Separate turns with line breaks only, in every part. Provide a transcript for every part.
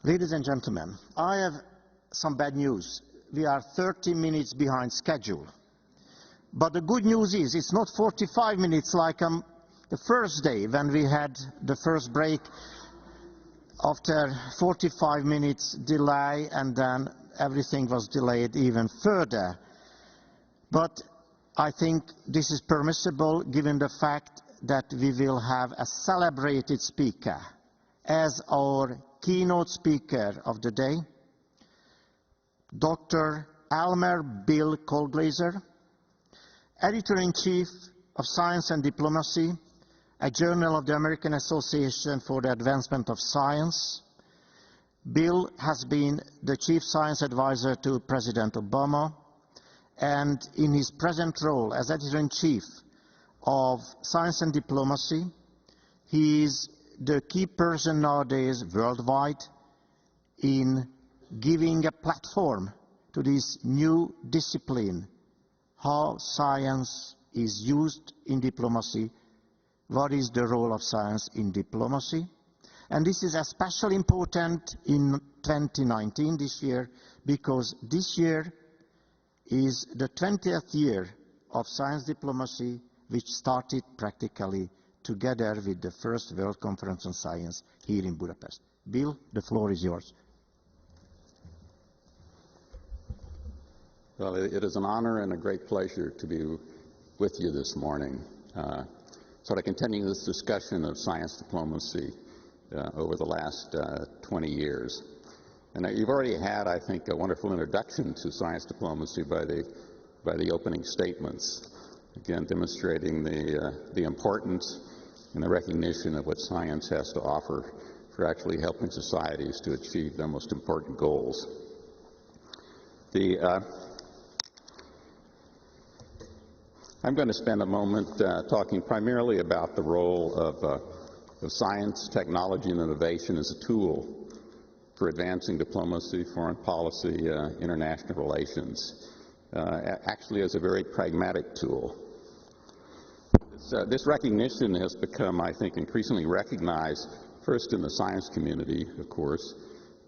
Ladies and gentlemen, I have some bad news. We are 30 minutes behind schedule. But the good news is it's not 45 minutes like the first day when we had the first break after 45 minutes delay, and then everything was delayed even further. But I think this is permissible given the fact that we will have a celebrated speaker as our keynote speaker of the day, Dr. Elmer Bill Colglazer, Editor-in-Chief of Science and Diplomacy, a journal of the American Association for the Advancement of Science. Bill has been the Chief Science Advisor to President Obama, and in his present role as Editor-in-Chief of Science and Diplomacy, he is the key person nowadays worldwide in giving a platform to this new discipline, how science is used in diplomacy, what is the role of science in diplomacy. And this is especially important in 2019, this year, because this year is the 20th year of science diplomacy, which started practically together with the first World Conference on Science here in Budapest. Bill, the floor is yours.
Well, it is an honor and a great pleasure to be with you this morning, sort of continuing this discussion of science diplomacy over the last 20 years. And you've already had, I think, a wonderful introduction to science diplomacy by the opening statements, again demonstrating the importance and the recognition of what science has to offer for actually helping societies to achieve their most important goals. I'm going to spend a moment talking primarily about the role of science, technology, and innovation as a tool for advancing diplomacy, foreign policy, international relations, actually as a very pragmatic tool. This recognition has become, I think, increasingly recognized, first in the science community, of course,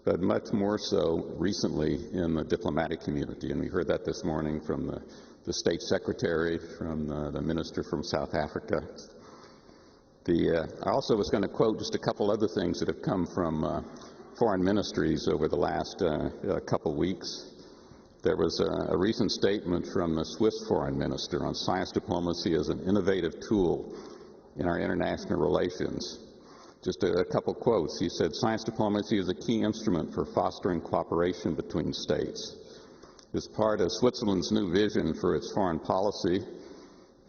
but much more so recently in the diplomatic community. And we heard that this morning from the State Secretary, from the Minister from South Africa. I also was going to quote just a couple other things that have come from foreign ministries over the last couple weeks. There was a recent statement from the Swiss foreign minister on science diplomacy as an innovative tool in our international relations. Just a couple quotes. He said, "Science diplomacy is a key instrument for fostering cooperation between states." As part of Switzerland's new vision for its foreign policy,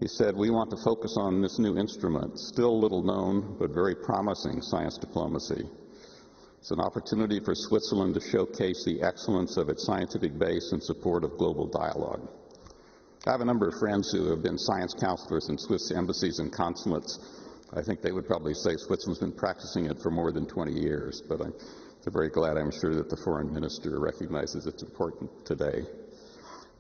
he said, "We want to focus on this new instrument, still little known but very promising science diplomacy. It's an opportunity for Switzerland to showcase the excellence of its scientific base in support of global dialogue." I have a number of friends who have been science counselors in Swiss embassies and consulates. I think they would probably say Switzerland's been practicing it for more than 20 years, but I'm very glad, I'm sure, that the foreign minister recognizes it's important today.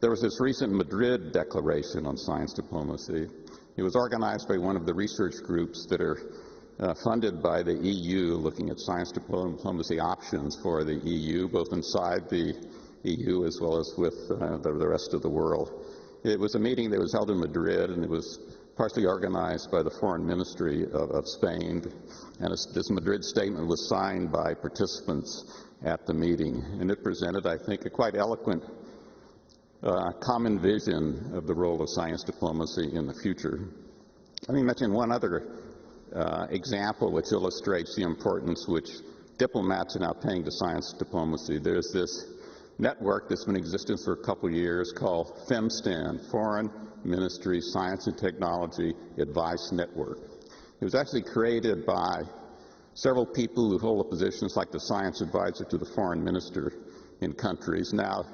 There was this recent Madrid declaration on science diplomacy. It was organized by one of the research groups that are funded by the EU, looking at science diplomacy options for the EU, both inside the EU as well as with the rest of the world. It was a meeting that was held in Madrid, and it was partially organized by the Foreign Ministry of Spain, and this Madrid statement was signed by participants at the meeting, and it presented, I think, a quite eloquent common vision of the role of science diplomacy in the future. Let me mention one other example which illustrates the importance which diplomats are now paying to science diplomacy. There's this network that's been in existence for a couple of years called FEMSTAN, Foreign Ministry Science and Technology Advice Network. It was actually created by several people who hold positions like the science advisor to the foreign minister in countries. Now,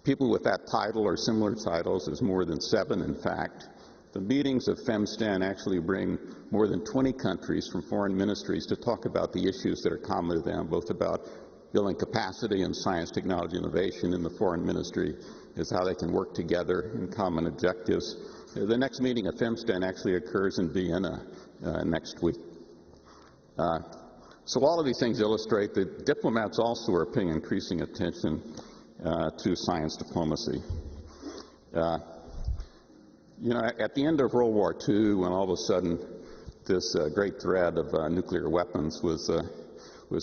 people with that title or similar titles, there's more than 7 in fact. The meetings of FEMSTAN actually bring more than 20 countries from foreign ministries to talk about the issues that are common to them, both about building capacity in science, technology, innovation in the foreign ministry, is how they can work together in common objectives. The next meeting of FEMSTAN actually occurs in Vienna next week. So all of these things illustrate that diplomats also are paying increasing attention to science diplomacy. At the end of World War II, when all of a sudden this great threat of nuclear weapons was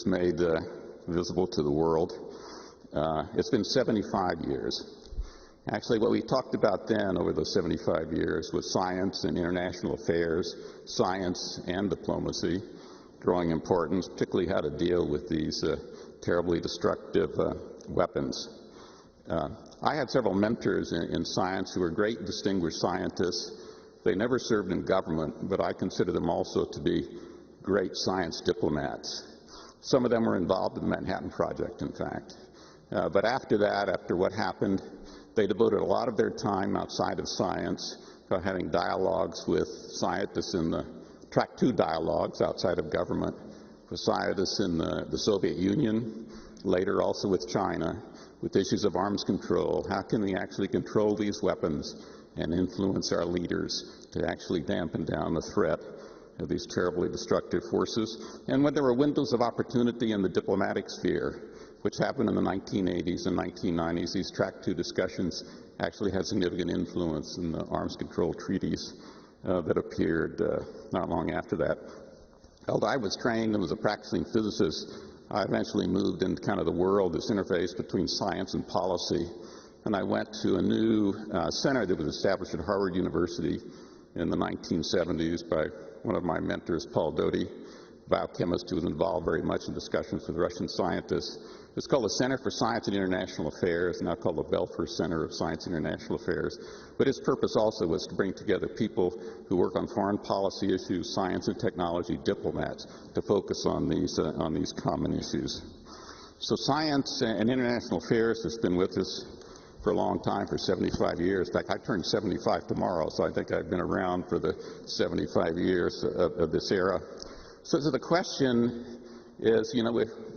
made visible to the world, it's been 75 years. Actually, what we talked about then over those 75 years was science and international affairs, science and diplomacy, growing importance, particularly how to deal with these terribly destructive weapons. I had several mentors in science who were great distinguished scientists. They never served in government, but I consider them also to be great science diplomats. Some of them were involved in the Manhattan Project, in fact. But after that, after what happened, they devoted a lot of their time outside of science, having dialogues with scientists in the Track 2 dialogues outside of government, with scientists in the Soviet Union, later also with China, with issues of arms control. How can we actually control these weapons and influence our leaders to actually dampen down the threat of these terribly destructive forces? And when there were windows of opportunity in the diplomatic sphere, which happened in the 1980s and 1990s, these Track 2 discussions actually had significant influence in the arms control treaties that appeared not long after that. Although I was trained and was a practicing physicist, I eventually moved into kind of the world, this interface between science and policy, and I went to a new center that was established at Harvard University in the 1970s by one of my mentors, Paul Doty, biochemist who was involved very much in discussions with Russian scientists. It's called the Center for Science and International Affairs, now called the Belfer Center of Science and International Affairs. But its purpose also was to bring together people who work on foreign policy issues, science and technology, diplomats, to focus on these common issues. So science and international affairs has been with us for a long time, for 75 years. In fact, I turned 75 tomorrow, so I think I've been around for the 75 years of this era. So the question is,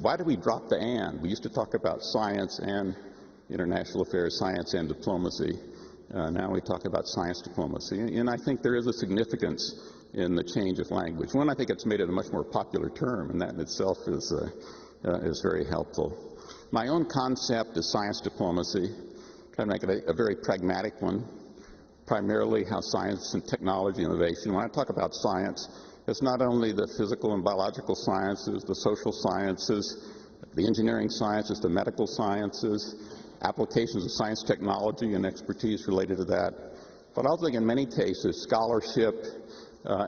why do we drop the and? We used to talk about science and international affairs, science and diplomacy. Now we talk about science diplomacy. And I think there is a significance in the change of language. One, I think it's made it a much more popular term, and that in itself is very helpful. My own concept is science diplomacy. Try to make it a very pragmatic one, primarily how science and technology innovation. When I talk about science, it's not only the physical and biological sciences, the social sciences, the engineering sciences, the medical sciences, applications of science technology and expertise related to that, but also in many cases scholarship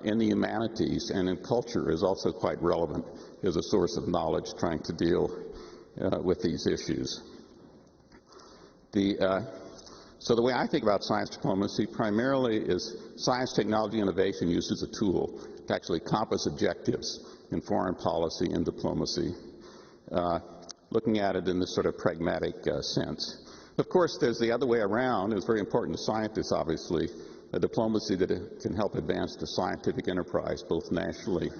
in the humanities and in culture is also quite relevant as a source of knowledge trying to deal with these issues. So the way I think about science diplomacy primarily is science, technology, innovation used as a tool to actually accomplish objectives in foreign policy and diplomacy, looking at it in this sort of pragmatic sense. Of course, there's the other way around. It's very important to scientists, obviously, a diplomacy that can help advance the scientific enterprise, both nationally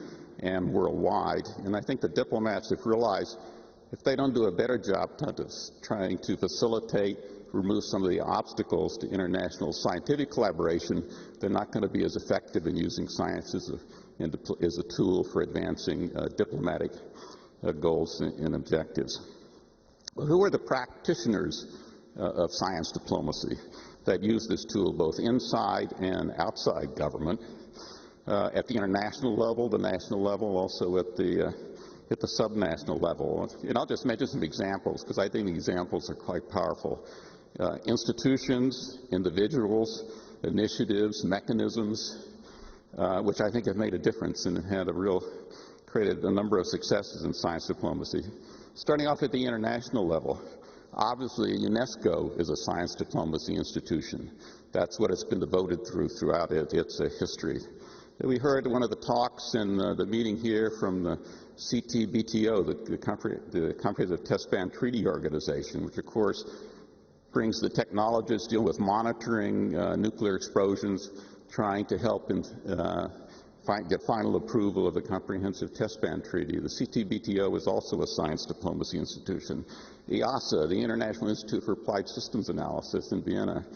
and worldwide. And I think the diplomats have realized if they don't do a better job trying to facilitate, remove some of the obstacles to international scientific collaboration, they're not going to be as effective in using science as a tool for advancing diplomatic goals and objectives. Well, who are the practitioners of science diplomacy that use this tool both inside and outside government, at the international level, the national level, also at the subnational level? And I'll just mention some examples because I think the examples are quite powerful. Institutions, individuals, initiatives, mechanisms, which I think have made a difference and had created a number of successes in science diplomacy. Starting off at the international level, obviously UNESCO is a science diplomacy institution. That's what it's been devoted throughout its history. We heard one of the talks in the meeting here from the CTBTO, the Comprehensive Test Ban Treaty Organization, which of course brings the technologists dealing with monitoring nuclear explosions, trying to help get final approval of the Comprehensive Test Ban Treaty. The CTBTO is also a science diplomacy institution. EASA, the International Institute for Applied Systems Analysis in Vienna,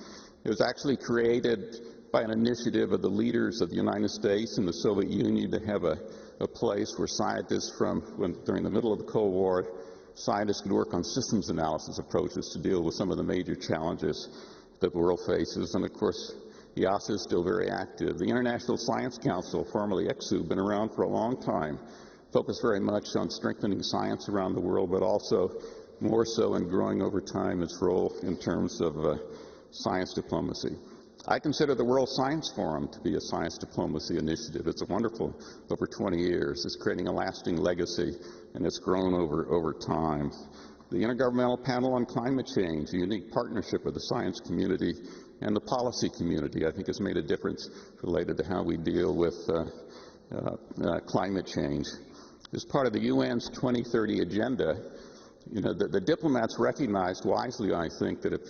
it was actually created by an initiative of the leaders of the United States and the Soviet Union to have a a place where scientists during the middle of the Cold War, scientists could work on systems analysis approaches to deal with some of the major challenges that the world faces. And of course, EASA is still very active. The International Science Council, formerly EXU, been around for a long time, focused very much on strengthening science around the world, but also more so in growing over time its role in terms of science diplomacy. I consider the World Science Forum to be a science diplomacy initiative. It's wonderful over 20 years. It's creating a lasting legacy, and it's grown over time. The Intergovernmental Panel on Climate Change, a unique partnership with the science community and the policy community, I think has made a difference related to how we deal with climate change. As part of the UN's 2030 agenda, the diplomats recognized wisely, I think, that if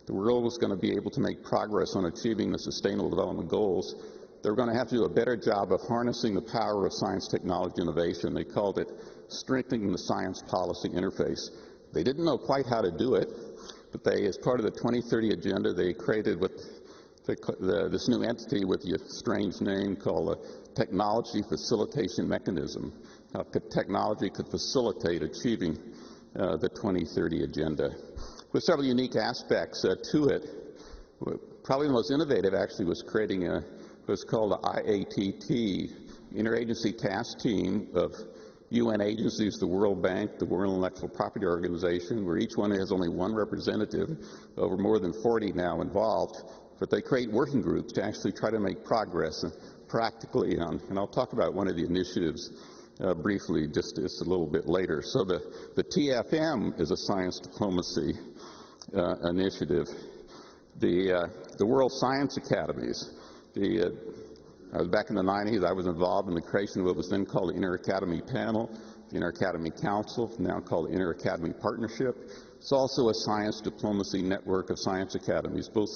the world was going to be able to make progress on achieving the Sustainable Development Goals, they were going to have to do a better job of harnessing the power of science technology innovation. They called it strengthening the science policy interface. They didn't know quite how to do it, but they, as part of the 2030 agenda, they created this new entity with the strange name called a Technology Facilitation Mechanism. How technology could facilitate achieving the 2030 agenda, with several unique aspects to it. Probably the most innovative actually was creating what's called the IATT, Interagency Task Team of UN agencies, the World Bank, the World Intellectual Property Organization, where each one has only one representative, over more than 40 now involved, but they create working groups to actually try to make progress practically on, and I'll talk about one of the initiatives briefly just a little bit later. So the TFM is a science diplomacy initiative. The World Science Academies, back in the 90s, I was involved in the creation of what was then called the Inter-Academy Panel, the Inter-Academy Council, now called the Inter-Academy Partnership. It's also a science diplomacy network of science academies, both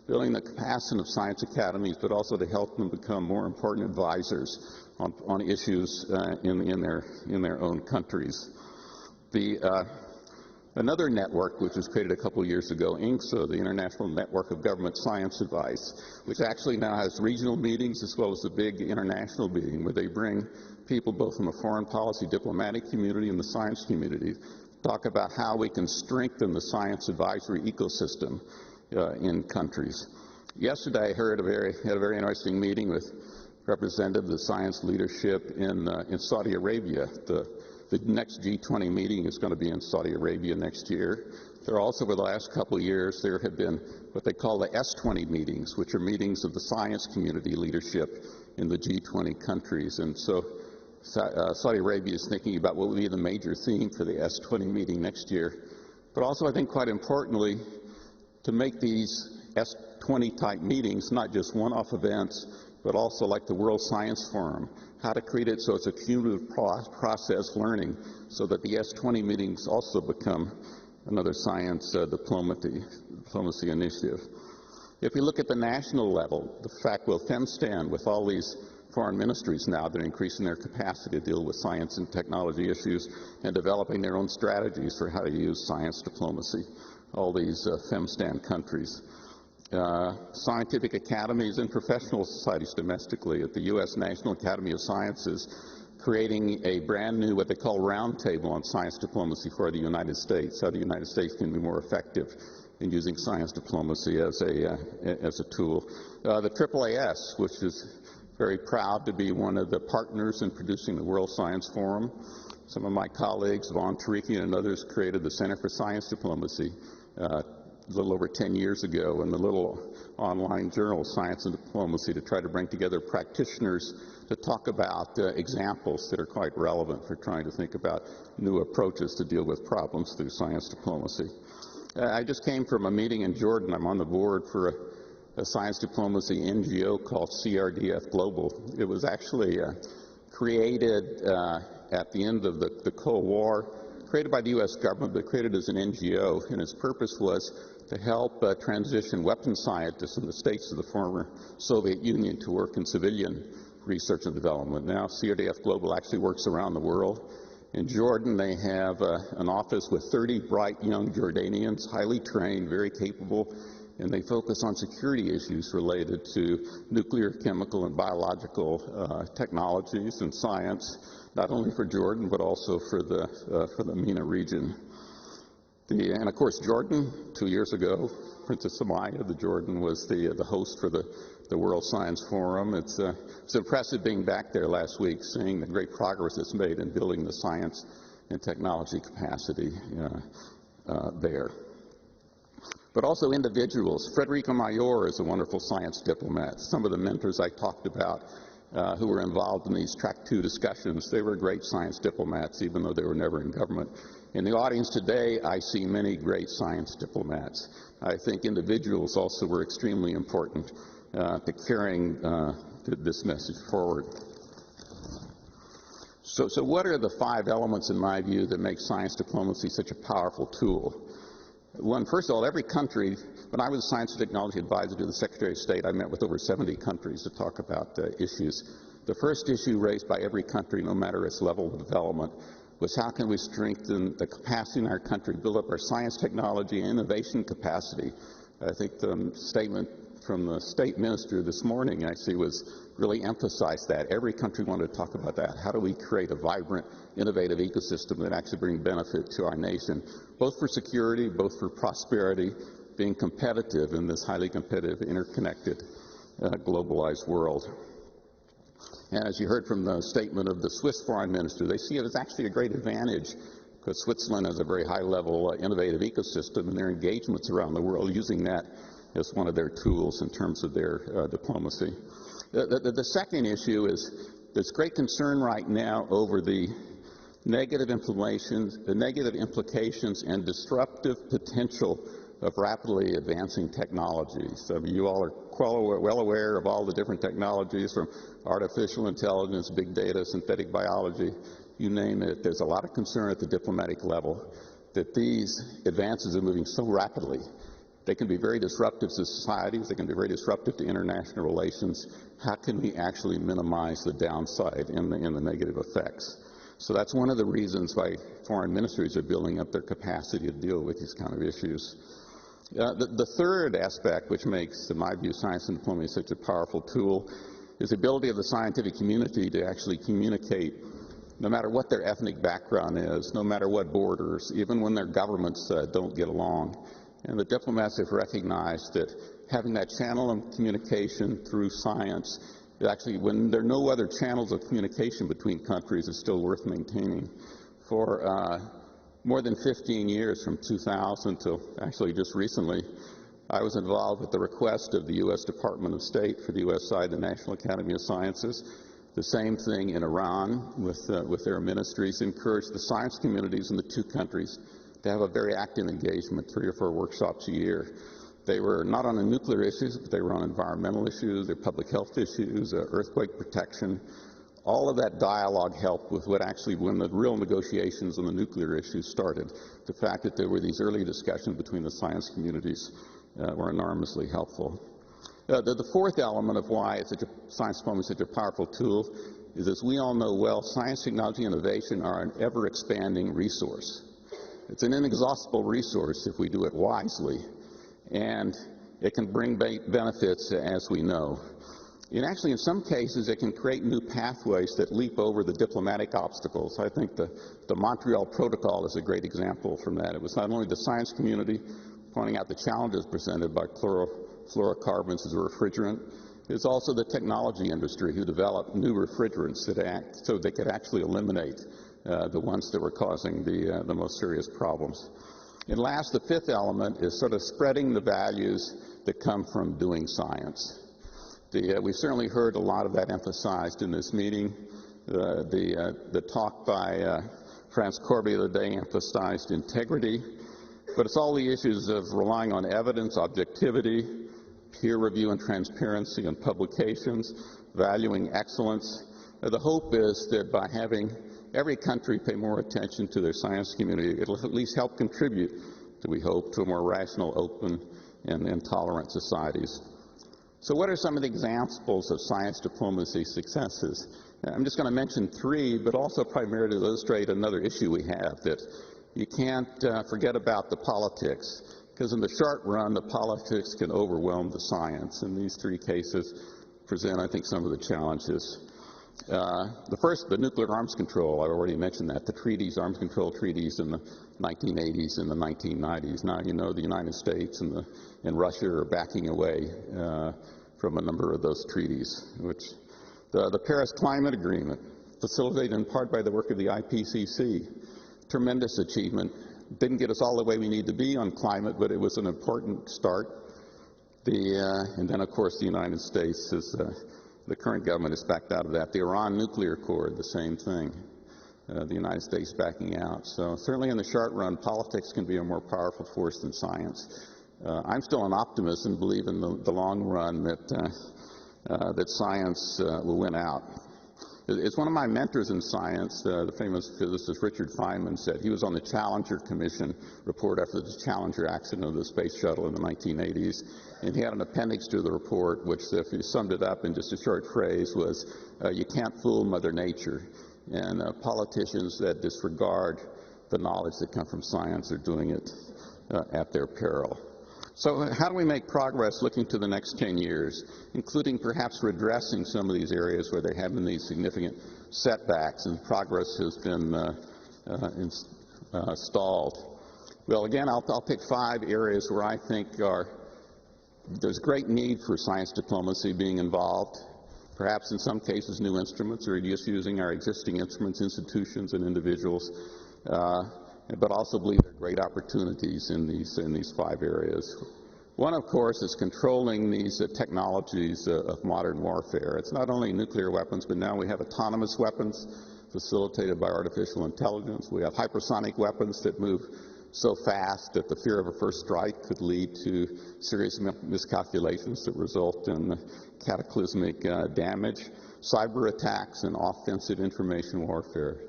building the capacity of science academies, but also to help them become more important advisors on issues in their own countries. Another network which was created a couple years ago, INCSA, the International Network of Government Science Advice, which actually now has regional meetings as well as a big international meeting where they bring people both from the foreign policy diplomatic community and the science community to talk about how we can strengthen the science advisory ecosystem in countries. Yesterday I had a very interesting meeting with representatives of the science leadership in Saudi Arabia. The next G20 meeting is going to be in Saudi Arabia next year. There are also, over the last couple of years, there have been what they call the S20 meetings, which are meetings of the science community leadership in the G20 countries. And so Saudi Arabia is thinking about what will be the major theme for the S20 meeting next year. But also, I think quite importantly, to make these S20 type meetings not just one-off events, but also like the World Science Forum, how to create it so it's a cumulative process learning so that the S20 meetings also become another science diplomacy initiative. If we look at the national level, the fact will FemStan with all these foreign ministries now, they're increasing their capacity to deal with science and technology issues and developing their own strategies for how to use science diplomacy, all these FemStan countries. Scientific academies and professional societies domestically at the U.S. National Academy of Sciences creating a brand new what they call roundtable on science diplomacy for the United States, how the United States can be more effective in using science diplomacy as a tool. The AAAS, which is very proud to be one of the partners in producing the World Science Forum. Some of my colleagues, Von Tarikian and others, created the Center for Science Diplomacy a little over 10 years ago, and the little online journal, Science and Diplomacy, to try to bring together practitioners to talk about examples that are quite relevant for trying to think about new approaches to deal with problems through science diplomacy. I just came from a meeting in Jordan. I'm on the board for a science diplomacy NGO called CRDF Global. It was actually created at the end of the Cold War, created by the U.S. government, but created as an NGO, and its purpose was to help transition weapons scientists in the states of the former Soviet Union to work in civilian research and development. Now CRDF Global actually works around the world. In Jordan, they have an office with 30 bright young Jordanians, highly trained, very capable, and they focus on security issues related to nuclear, chemical, and biological technologies and science, not only for Jordan, but also for the MENA region. And of course, Jordan, 2 years ago, Princess Amaya of Jordan was the host for the World Science Forum. It's impressive being back there last week, seeing the great progress that's made in building the science and technology capacity there. But also individuals. Federico Mayor is a wonderful science diplomat. Some of the mentors I talked about who were involved in these Track 2 discussions, they were great science diplomats, even though they were never in government. In the audience today, I see many great science diplomats. I think individuals also were extremely important to carrying this message forward. So what are the 5 elements, in my view, that make science diplomacy such a powerful tool? One, first of all, every country, when I was a science and technology advisor to the Secretary of State, I met with over 70 countries to talk about issues. The first issue raised by every country, no matter its level of development, was how can we strengthen the capacity in our country, build up our science, technology, and innovation capacity. I think the statement from the state minister this morning actually was really emphasized that. Every country wanted to talk about that. How do we create a vibrant, innovative ecosystem that actually brings benefit to our nation, both for security, both for prosperity, being competitive in this highly competitive, interconnected, globalized world. And as you heard from the statement of the Swiss foreign minister, they see it as actually a great advantage because Switzerland has a very high-level innovative ecosystem, and their engagements around the world using that as one of their tools in terms of their diplomacy. The second issue is there's great concern right now over the negative implications and disruptive potential of rapidly advancing technologies. So you all are well aware of all the different technologies, from artificial intelligence, big data, synthetic biology, you name it. There's a lot of concern at the diplomatic level that these advances are moving so rapidly. They can be very disruptive to societies. They can be very disruptive to international relations. How can we actually minimize the downside and the negative effects? So that's one of the reasons why foreign ministries are building up their capacity to deal with these kind of issues. The third aspect, which makes, in my view, science and diplomacy such a powerful tool, is the ability of the scientific community to actually communicate no matter what their ethnic background is, no matter what borders, even when their governments don't get along. And the diplomats have recognized that having that channel of communication through science, actually, when there are no other channels of communication between countries, is still worth maintaining. For more than 15 years, from 2000 till actually just recently, I was involved with the request of the U.S. Department of State for the U.S. side, the National Academy of Sciences. The same thing in Iran with their ministries, encouraged the science communities in the 2 countries to have a very active engagement, 3 or 4 workshops a year. They were not on the nuclear issues, but they were on environmental issues, their public health issues, earthquake protection. All of that dialogue helped with what actually, when the real negotiations on the nuclear issues started, the fact that there were these early discussions between the science communities were enormously helpful. The fourth element of why science diplomacy is such a powerful tool is, as we all know well, science, technology, and innovation are an ever-expanding resource. It's an inexhaustible resource if we do it wisely, and it can bring benefits, as we know. And actually, in some cases, it can create new pathways that leap over the diplomatic obstacles. I think the Montreal Protocol is a great example from that. It was not only the science community pointing out the challenges presented by fluorocarbons as a refrigerant, it's also the technology industry who developed new refrigerants so they could actually eliminate the ones that were causing the most serious problems. And last, the fifth element is sort of spreading the values that come from doing science. We've certainly heard a lot of that emphasized in this meeting. The talk by France Corby the other day emphasized integrity, but it's all the issues of relying on evidence, objectivity, peer review and transparency in publications, valuing excellence. The hope is that by having every country pay more attention to their science community, it'll at least help contribute, we hope, to a more rational, open, and tolerant societies. So what are some of the examples of science diplomacy successes? I'm just going to mention 3, but also primarily to illustrate another issue we have, that you can't forget about the politics, because in the short run, the politics can overwhelm the science. And these three cases present, I think, some of the challenges. The first, the nuclear arms control, I've already mentioned that, the treaties, arms control treaties in the 1980s and the 1990s. Now, you know, the United States and Russia are backing away from a number of those treaties, which the Paris Climate Agreement, facilitated in part by the work of the IPCC, tremendous achievement. Didn't get us all the way we need to be on climate, but it was an important start. And then, of course, the United States is, the current government has backed out of that. The Iran nuclear accord, the same thing. The United States backing out. So certainly in the short run, politics can be a more powerful force than science. I'm still an optimist and believe in the long run that science will win out. It's one of my mentors in science, the famous physicist Richard Feynman said. He was on the Challenger Commission report after the Challenger accident of the space shuttle in the 1980s, and he had an appendix to the report which, if he summed it up in just a short phrase, was, you can't fool Mother Nature. And politicians that disregard the knowledge that comes from science are doing it at their peril. So how do we make progress looking to the next 10 years, including perhaps redressing some of these areas where there have been these significant setbacks and progress has been stalled? Well, again, I'll pick 5 areas where I think there's great need for science diplomacy being involved, perhaps in some cases new instruments or just using our existing instruments, institutions, and individuals. But also believe there are great opportunities in these 5 areas. One, of course, is controlling these technologies of modern warfare. It's not only nuclear weapons, but now we have autonomous weapons facilitated by artificial intelligence. We have hypersonic weapons that move so fast that the fear of a first strike could lead to serious miscalculations that result in cataclysmic damage, cyber attacks, and offensive information warfare.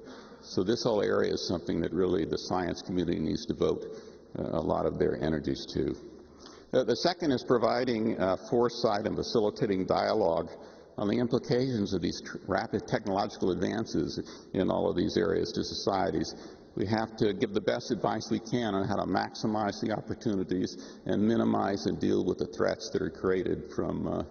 So this whole area is something that really the science community needs to devote a lot of their energies to. The second is providing foresight and facilitating dialogue on the implications of these rapid technological advances in all of these areas to societies. We have to give the best advice we can on how to maximize the opportunities and minimize and deal with the threats that are created from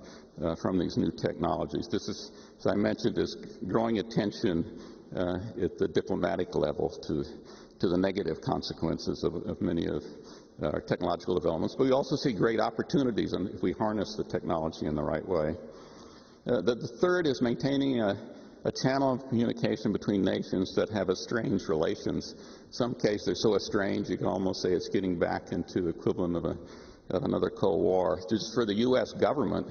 these new technologies. This is, as I mentioned, is growing attention at the diplomatic level to the negative consequences of many of our technological developments. But we also see great opportunities if we harness the technology in the right way. The third is maintaining a channel of communication between nations that have estranged relations. In some cases, they're so estranged you can almost say it's getting back into the equivalent of another Cold War. Just for the U.S. government,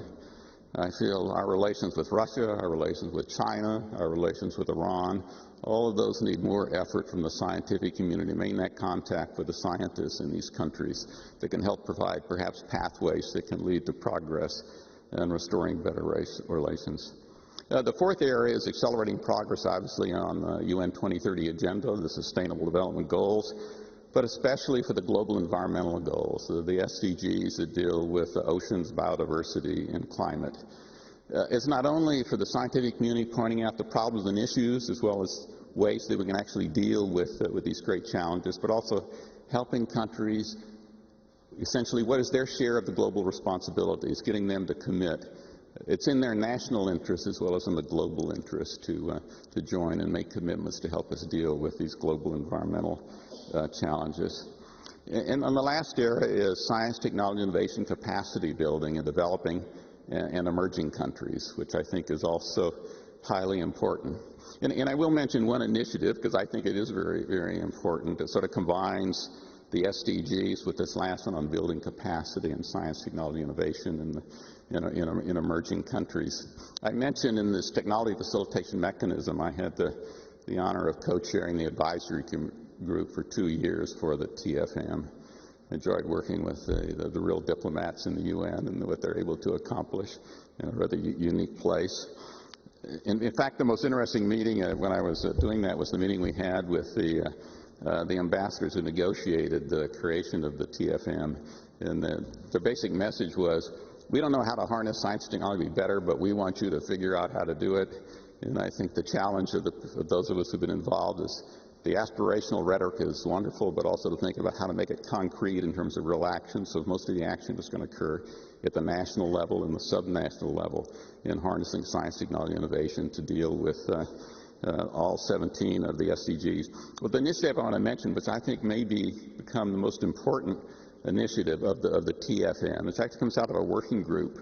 I feel our relations with Russia, our relations with China, our relations with Iran, all of those need more effort from the scientific community, making that contact with the scientists in these countries that can help provide perhaps pathways that can lead to progress and restoring better relations. The fourth area is accelerating progress, obviously, on the UN 2030 agenda, the Sustainable Development Goals, but especially for the global environmental goals, the SDGs that deal with the oceans, biodiversity, and climate. It's not only for the scientific community pointing out the problems and issues as well as ways that we can actually deal with these great challenges, but also helping countries, essentially, what is their share of the global responsibilities, getting them to commit. It's in their national interest as well as in the global interest to join and make commitments to help us deal with these global environmental challenges. And the last area is science, technology, innovation, capacity building and developing and emerging countries, which I think is also highly important. And I will mention one initiative, because I think it is very, very important. It sort of combines the SDGs with this last one on building capacity in science, technology, innovation in emerging countries. I mentioned in this technology facilitation mechanism, I had the honor of co-chairing the advisory group for 2 years for the TFM. I enjoyed working with the real diplomats in the UN and what they're able to accomplish in a rather unique place. In fact, the most interesting meeting when I was doing that was the meeting we had with the ambassadors who negotiated the creation of the TFM. And the basic message was, we don't know how to harness science and technology better, but we want you to figure out how to do it. And I think the challenge of those of us who've been involved is The aspirational rhetoric is wonderful, but also to think about how to make it concrete in terms of real action. So most of the action is going to occur at the national level and the subnational level in harnessing science, technology, innovation to deal with all 17 of the SDGs. Well, the initiative I want to mention, which I think may become the most important initiative of the TFN, it actually comes out of a working group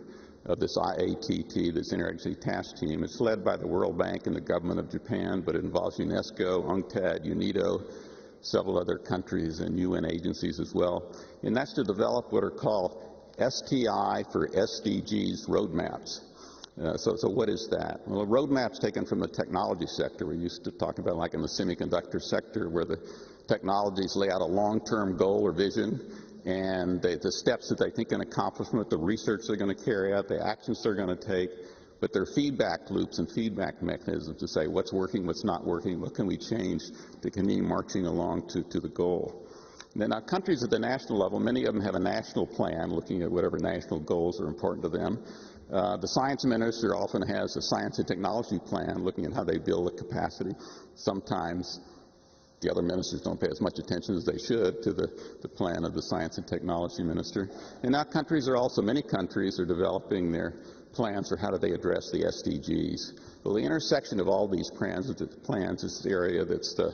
of this IATT, this Interagency Task Team. It's led by the World Bank and the government of Japan, but it involves UNESCO, UNCTAD, UNIDO, several other countries and UN agencies as well. And that's to develop what are called STI for SDGs roadmaps. So what is that? Well, a roadmap's taken from the technology sector. We used to talk about like in the semiconductor sector where the technologies lay out a long-term goal or vision, and the steps that they think can accomplish from it, the research they're going to carry out, the actions they're going to take, but there are feedback loops and feedback mechanisms to say what's working, what's not working, what can we change to continue marching along to the goal. And then countries at the national level, many of them have a national plan looking at whatever national goals are important to them. The science minister often has a science and technology plan looking at how they build the capacity. Sometimes the other ministers don't pay as much attention as they should to the plan of the science and technology minister. And now many countries are developing their plans for how do they address the SDGs. Well, the intersection of all these plans is the area that's the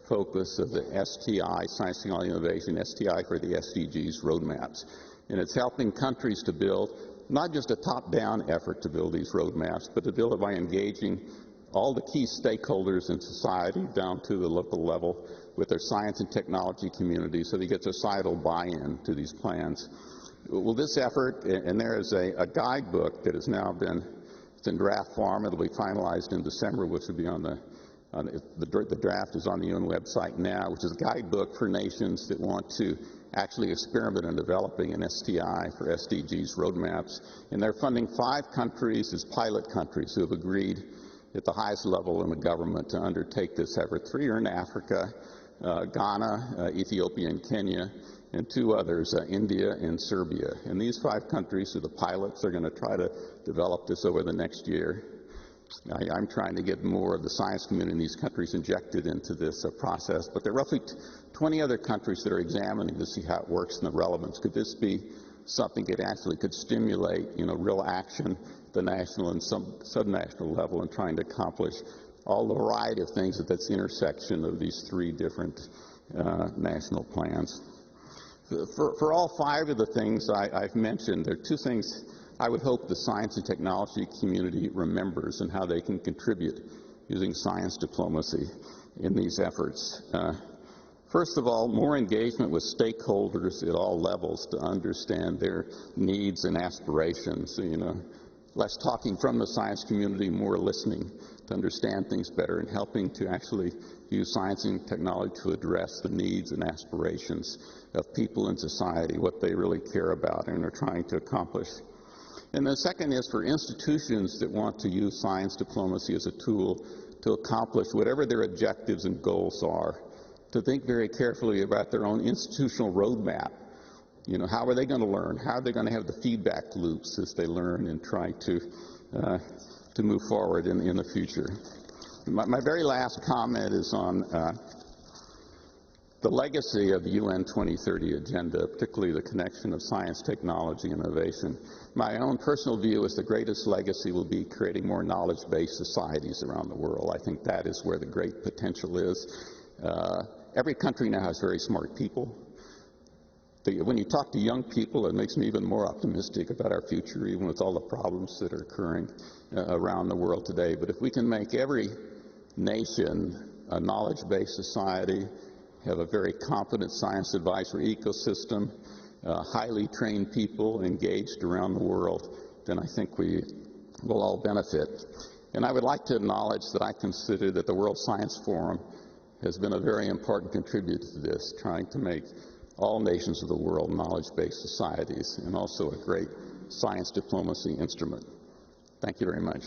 focus of the STI, Science, Technology, Innovation, STI for the SDGs roadmaps. And it's helping countries to build not just a top-down effort to build these roadmaps, but to build it by engaging all the key stakeholders in society down to the local level with their science and technology community so they get societal buy-in to these plans. Well, this effort, and there is a guidebook that has now it's in draft form. It'll be finalized in December, which will be the draft is on the UN website now, which is a guidebook for nations that want to actually experiment in developing an STI for SDGs roadmaps. And they're funding 5 countries as pilot countries who have agreed at the highest level in the government to undertake this effort. 3 are in Africa, Ghana, Ethiopia, and Kenya, and 2 others, India and Serbia. And these 5 countries are the pilots. They're going to try to develop this over the next year. I'm trying to get more of the science community in these countries injected into this process, but there are roughly 20 other countries that are examining to see how it works and the relevance. Could this be something that actually could stimulate, real action at the national and subnational level in trying to accomplish all the variety of things at this intersection of these 3 different national plans? For all 5 of the things I've mentioned, there are 2 things I would hope the science and technology community remembers and how they can contribute using science diplomacy in these efforts. First of all, more engagement with stakeholders at all levels to understand their needs and aspirations. Less talking from the science community, more listening to understand things better and helping to actually use science and technology to address the needs and aspirations of people in society, what they really care about and are trying to accomplish. And the second is for institutions that want to use science diplomacy as a tool to accomplish whatever their objectives and goals are, to think very carefully about their own institutional roadmap. How are they going to learn? How are they going to have the feedback loops as they learn and try to move forward in the future? My very last comment is on the legacy of the UN 2030 agenda, particularly the connection of science, technology, and innovation. My own personal view is the greatest legacy will be creating more knowledge-based societies around the world. I think that is where the great potential is. Every country now has very smart people. When you talk to young people, it makes me even more optimistic about our future, even with all the problems that are occurring around the world today. But if we can make every nation a knowledge-based society, have a very competent science advisory ecosystem, highly trained people engaged around the world, then I think we will all benefit. And I would like to acknowledge that I consider that the World Science Forum has been a very important contributor to this, trying to make all nations of the world knowledge-based societies and also a great science diplomacy instrument. Thank you very much.